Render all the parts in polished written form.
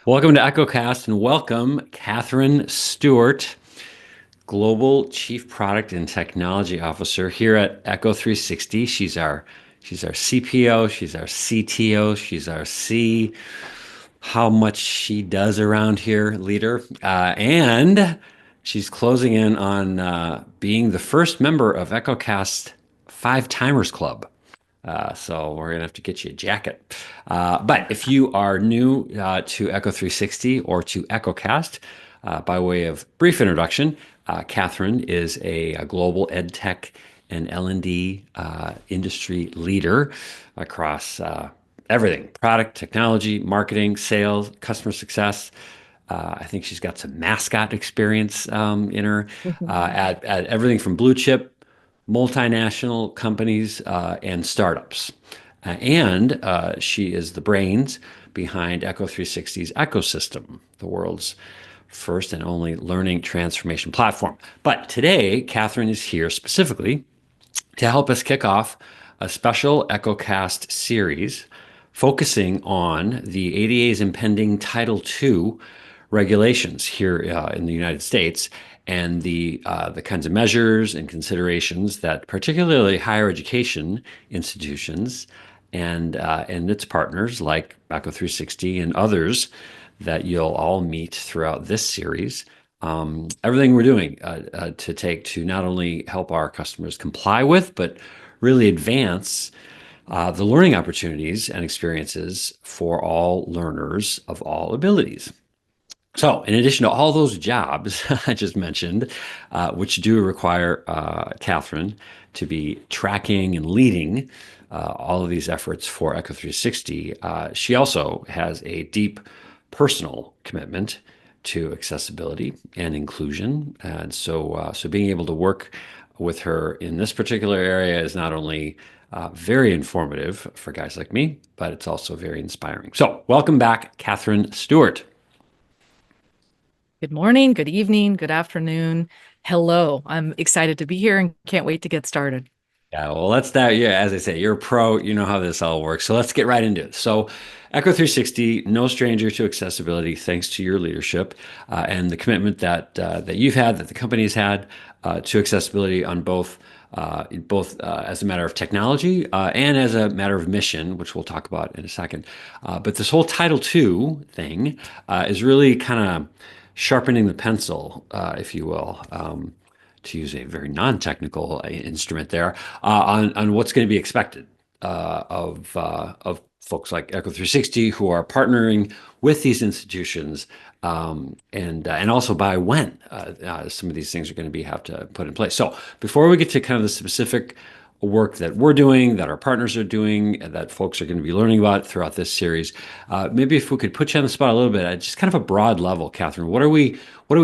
Welcome to EchoCast and welcome Catherine Stewart, Global Chief Product and Technology Officer here at Echo 360. She's our CPO, she's our CTO, she's our C, how much she does around here leader, and she's closing in on being the first member of EchoCast Five Timers Club. So we're gonna have to get you a jacket. But if you are new to Echo 360 or to EchoCast, by way of brief introduction, Catherine is a global ed tech and L&D industry leader across everything: product, technology, marketing, sales, customer success. I think she's got some mascot experience in her at everything from blue chip, multinational companies, and startups. And she is the brains behind Echo 360's ecosystem, the world's first and only learning transformation platform. But today, Catherine is here specifically to help us kick off a special EchoCast series focusing on the ADA's impending Title II regulations here in the United States and the kinds of measures and considerations that particularly higher education institutions and its partners like Echo 360 and others that you'll all meet throughout this series. Everything we're doing to take to not only help our customers comply with, but really advance the learning opportunities and experiences for all learners of all abilities. So, in addition to all those jobs I just mentioned, which do require Catherine to be tracking and leading all of these efforts for Echo 360, she also has a deep personal commitment to accessibility and inclusion. And so being able to work with her in this particular area is not only very informative for guys like me, but it's also very inspiring. So, welcome back, Catherine Stewart. Good morning, good evening, good afternoon. Hello. I'm excited to be here and can't wait to get started. Yeah, well, let's that. Yeah, as I say, you're a pro. You know how this all works. So let's get right into it. So, Echo 360, no stranger to accessibility, thanks to your leadership and the commitment that you've had, that the company's had to accessibility on both as a matter of technology and as a matter of mission, which we'll talk about in a second. But this whole Title II thing is really kind of sharpening the pencil, if you will. To use a very non-technical instrument there, on what's going to be expected of folks like Echo 360 who are partnering with these institutions, and also by when some of these things are going to be have to put in place. So before we get to kind of the specific work that we're doing, that our partners are doing, that folks are going to be learning about throughout this series. Maybe if we could put you on the spot a little bit, at just kind of a broad level, Catherine, what are we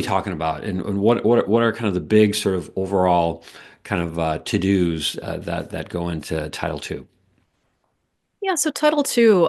talking about, and what are kind of the big sort of overall kind of to-dos that go into Title II? Yeah, so Title II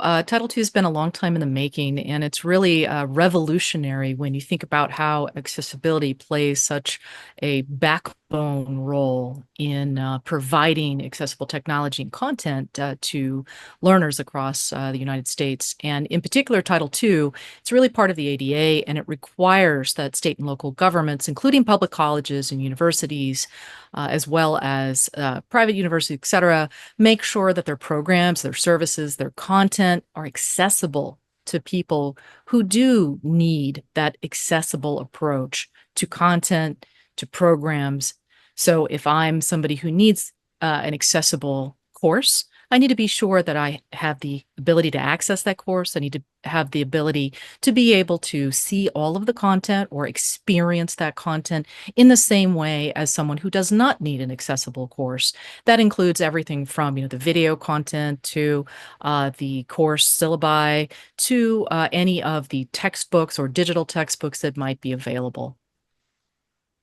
has been a long time in the making, and it's really revolutionary when you think about how accessibility plays such a backbone role in providing accessible technology and content to learners across the United States. And in particular, Title II, it's really part of the ADA, and it requires that state and local governments, including public colleges and universities, as well as private universities, et cetera, make sure that their programs, their services, their content are accessible to people who do need that accessible approach to content, to programs. So if I'm somebody who needs an accessible course, I need to be sure that I have the ability to access that course. I need to have the ability to be able to see all of the content or experience that content in the same way as someone who does not need an accessible course. That includes everything from, the video content to the course syllabi to any of the textbooks or digital textbooks that might be available.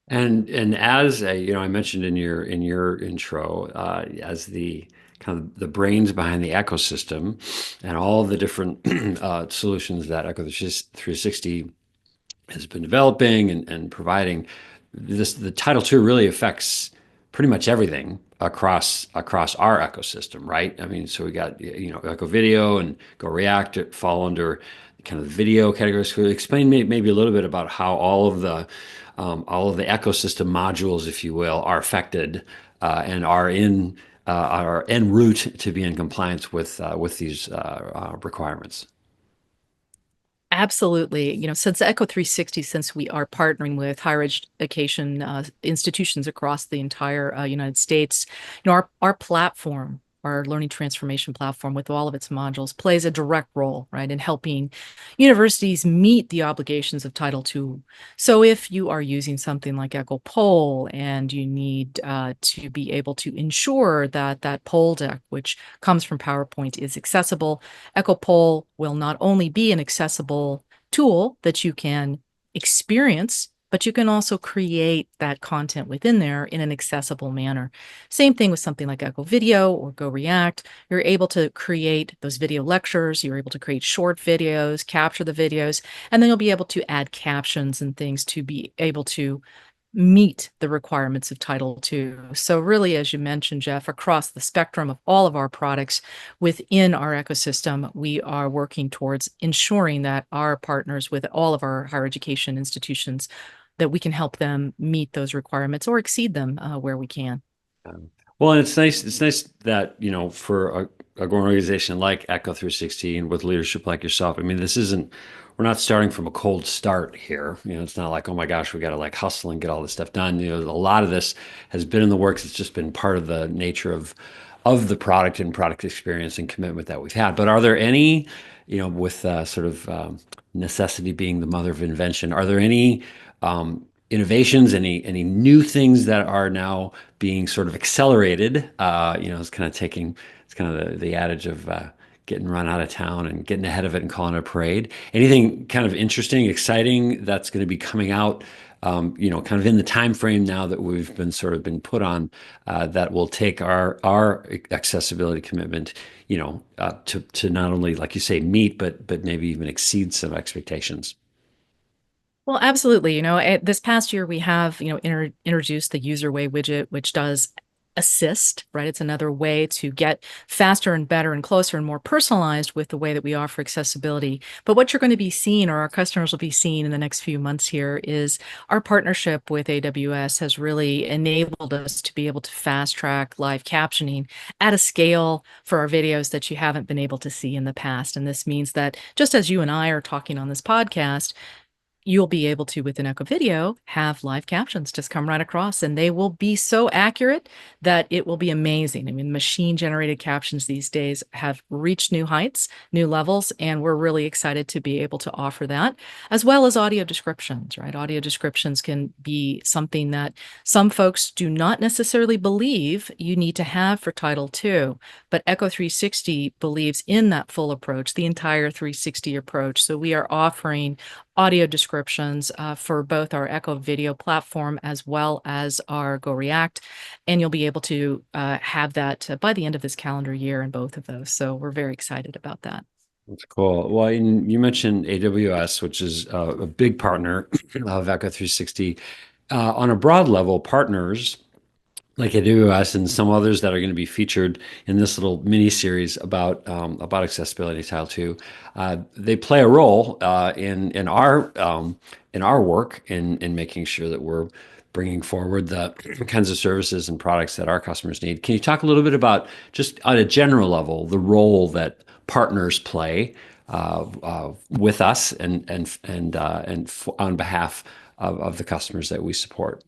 And as I mentioned in your intro, as the kind of the brains behind the ecosystem and all the different solutions that Echo 360 has been developing and providing, the Title II really affects pretty much everything across our ecosystem, right? I mean, so we got Echo Video and Go React fall under kind of video categories. Could you explain maybe a little bit about how all of the ecosystem modules, if you will, are affected and are en route to be in compliance with these requirements. Absolutely. Since Echo 360, since we are partnering with higher education institutions across the entire United States, our platform, our learning transformation platform with all of its modules plays a direct role, right, in helping universities meet the obligations of Title II. So if you are using something like Echo Poll and you need to be able to ensure that that poll deck, which comes from PowerPoint, is accessible, Echo Poll will not only be an accessible tool that you can experience, but you can also create that content within there in an accessible manner. Same thing with something like Echo Video or Go React. You're able to create those video lectures, you're able to create short videos, capture the videos, and then you'll be able to add captions and things to be able to meet the requirements of Title II. So really, as you mentioned, Jeff, across the spectrum of all of our products within our ecosystem, we are working towards ensuring that our partners with all of our higher education institutions, that we can help them meet those requirements or exceed them where we can. Um, well, and it's nice. It's nice that, for a growing organization like Echo 360 and with leadership like yourself. I mean, this isn't. We're not starting from a cold start here. It's not like, oh my gosh, we got to like hustle and get all this stuff done. A lot of this has been in the works. It's just been part of the nature of the product and product experience and commitment that we've had. But are there any, with sort of necessity being the mother of invention, are there any innovations, any new things that are now being sort of accelerated? It's kind of the adage of getting run out of town and getting ahead of it and calling it a parade. Anything kind of interesting, exciting that's going to be coming out, kind of in the time frame now that we've been put on, that will take our accessibility commitment, to not only, like you say, meet, but maybe even exceed some expectations. Well, absolutely. This past year we have, introduced the user way widget, which does assist, right? It's another way to get faster and better and closer and more personalized with the way that we offer accessibility. But what you're going to be seeing, or our customers will be seeing in the next few months here, is our partnership with AWS has really enabled us to be able to fast track live captioning at a scale for our videos that you haven't been able to see in the past. And this means that just as you and I are talking on this podcast, you'll be able to, with an Echo Video, have live captions just come right across, and they will be so accurate that it will be amazing. I mean, machine generated captions these days have reached new heights, new levels, and we're really excited to be able to offer that, as well as audio descriptions, right? Audio descriptions can be something that some folks do not necessarily believe you need to have for Title II, but Echo 360 believes in that full approach, the entire 360 approach. So we are offering audio descriptions for both our Echo Video platform as well as our Go React. And you'll be able to have that by the end of this calendar year in both of those. So we're very excited about that. That's cool. Well, you mentioned AWS, which is a big partner of Echo 360. On a broad level, partners like AWS and some others that are going to be featured in this little mini series about accessibility Title II. They play a role in our work in making sure that we're bringing forward the kinds of services and products that our customers need. Can you talk a little bit about, just on a general level, the role that partners play with us and on behalf of the customers that we support?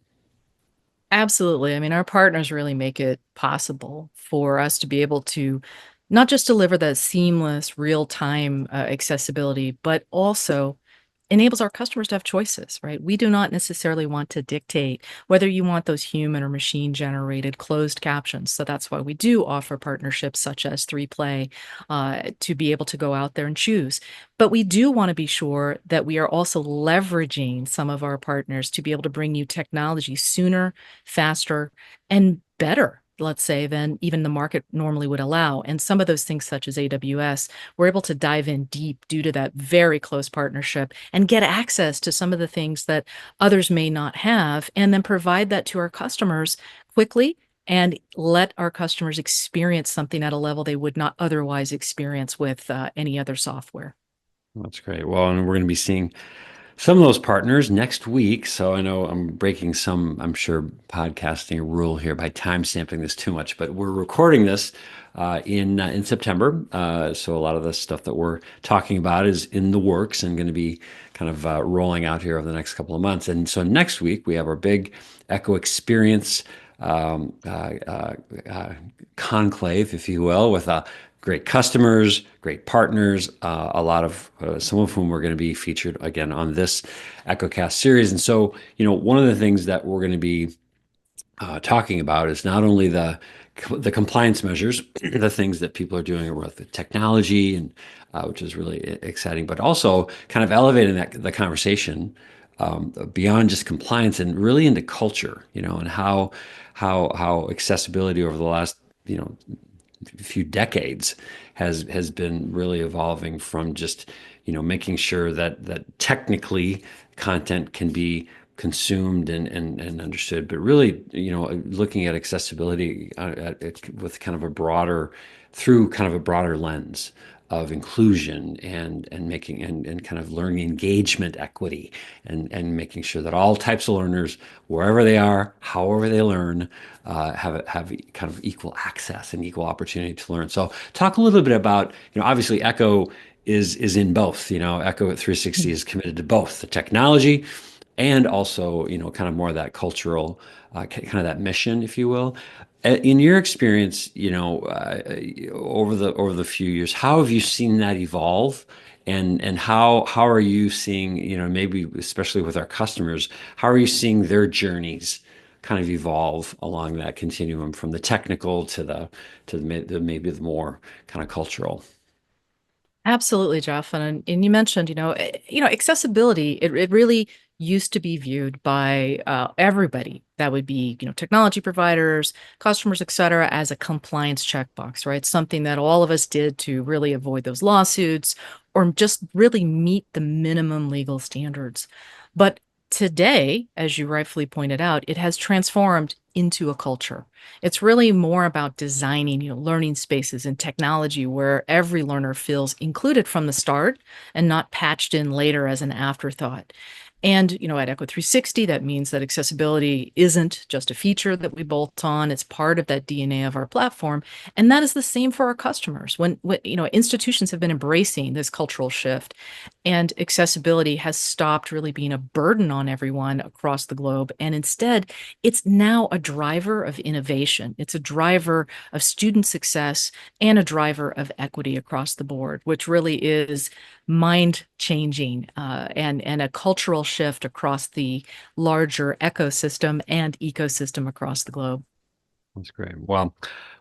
Absolutely. I mean, our partners really make it possible for us to be able to not just deliver that seamless, real-time accessibility, but also enables our customers to have choices, right? We do not necessarily want to dictate whether you want those human or machine generated closed captions. So that's why we do offer partnerships such as 3Play to be able to go out there and choose. But we do want to be sure that we are also leveraging some of our partners to be able to bring you technology sooner, faster, and better, let's say, than even the market normally would allow. And some of those things, such as AWS, we're able to dive in deep due to that very close partnership and get access to some of the things that others may not have, and then provide that to our customers quickly and let our customers experience something at a level they would not otherwise experience with any other software. That's great. Well, and we're going to be seeing some of those partners next week. So I know I'm breaking some, I'm sure, podcasting rule here by time stamping this too much, but we're recording this in September. So a lot of the stuff that we're talking about is in the works and going to be kind of rolling out here over the next couple of months. And so next week we have our big Echo Experience um, uh, uh, uh, conclave, if you will, with great customers, great partners, a lot of some of whom are going to be featured again on this EchoCast series. And so, one of the things that we're going to be talking about is not only the compliance measures, the things that people are doing with the technology, and which is really exciting, but also kind of elevating the conversation beyond just compliance and really into culture, and how accessibility over the last few decades has been really evolving from just making sure that technically content can be consumed and understood, but really looking at accessibility with kind of a broader through kind of a broader lens of inclusion and making and kind of learning engagement equity and making sure that all types of learners, wherever they are, however they learn, have kind of equal access and equal opportunity to learn. So talk a little bit about, obviously Echo is in both. Echo at 360 is committed to both the technology and also, kind of more of that cultural, kind of that mission, if you will. In your experience, over the few years, how have you seen that evolve? And how are you seeing, maybe especially with our customers, how are you seeing their journeys kind of evolve along that continuum from the technical to the maybe the more kind of cultural? Absolutely, Jeff. And you mentioned, accessibility, it really used to be viewed by everybody. That would be, technology providers, customers, et cetera, as a compliance checkbox, right? Something that all of us did to really avoid those lawsuits or just really meet the minimum legal standards. But today, as you rightfully pointed out, it has transformed into a culture. It's really more about designing, learning spaces and technology where every learner feels included from the start and not patched in later as an afterthought. And, at Echo 360, that means that accessibility isn't just a feature that we bolt on, it's part of that DNA of our platform. And that is the same for our customers. When institutions have been embracing this cultural shift and accessibility has stopped really being a burden on everyone across the globe. And instead, it's now a driver of innovation. It's a driver of student success and a driver of equity across the board, which really is mind changing and a cultural shift across the larger ecosystem across the globe. That's great. Well,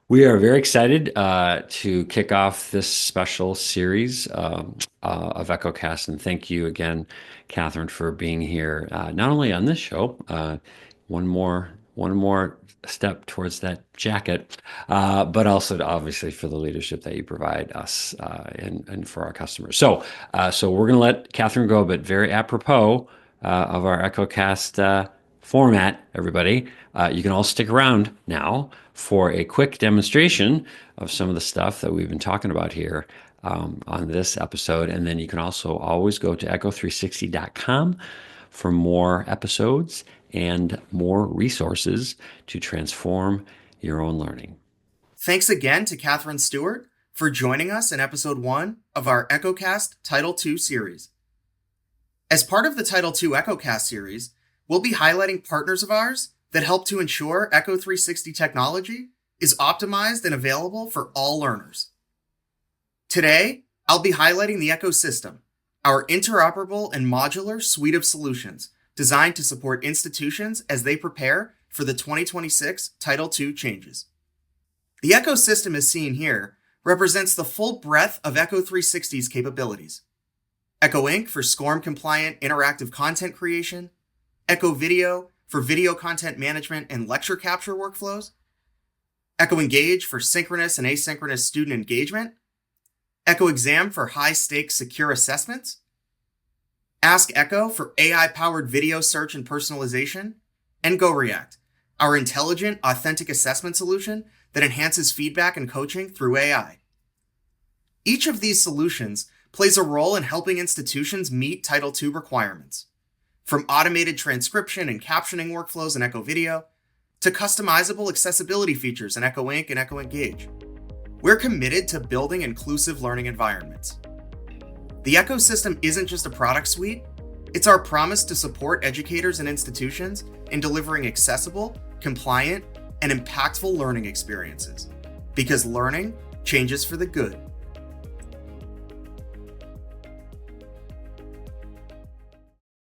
we are very excited to kick off this special series of EchoCast, and thank you again, Catherine, for being here. Not only on this show, one more step towards that jacket, but also obviously for the leadership that you provide us and for our customers. So we're going to let Catherine go, but very apropos of our EchoCast format, everybody. You can all stick around now for a quick demonstration of some of the stuff that we've been talking about here on this episode. And then you can also always go to echo360.com for more episodes and more resources to transform your own learning. Thanks again to Catherine Stewart for joining us in episode 1 of our EchoCast Title II series. As part of the Title II EchoCast series, we'll be highlighting partners of ours that help to ensure Echo 360 technology is optimized and available for all learners. Today, I'll be highlighting the ecosystem, our interoperable and modular suite of solutions designed to support institutions as they prepare for the 2026 Title II changes. The ecosystem as seen here represents the full breadth of Echo 360's capabilities. Echo Inc. for SCORM-compliant interactive content creation, Echo Video for video content management and lecture capture workflows, Echo Engage for synchronous and asynchronous student engagement, Echo Exam for high-stakes secure assessments, Ask Echo for AI-powered video search and personalization, and GoReact, our intelligent, authentic assessment solution that enhances feedback and coaching through AI. Each of these solutions plays a role in helping institutions meet Title II requirements. From automated transcription and captioning workflows in Echo Video, to customizable accessibility features in Echo Ink and Echo Engage. We're committed to building inclusive learning environments. The ecosystem isn't just a product suite, it's our promise to support educators and institutions in delivering accessible, compliant, and impactful learning experiences. Because learning changes for the good.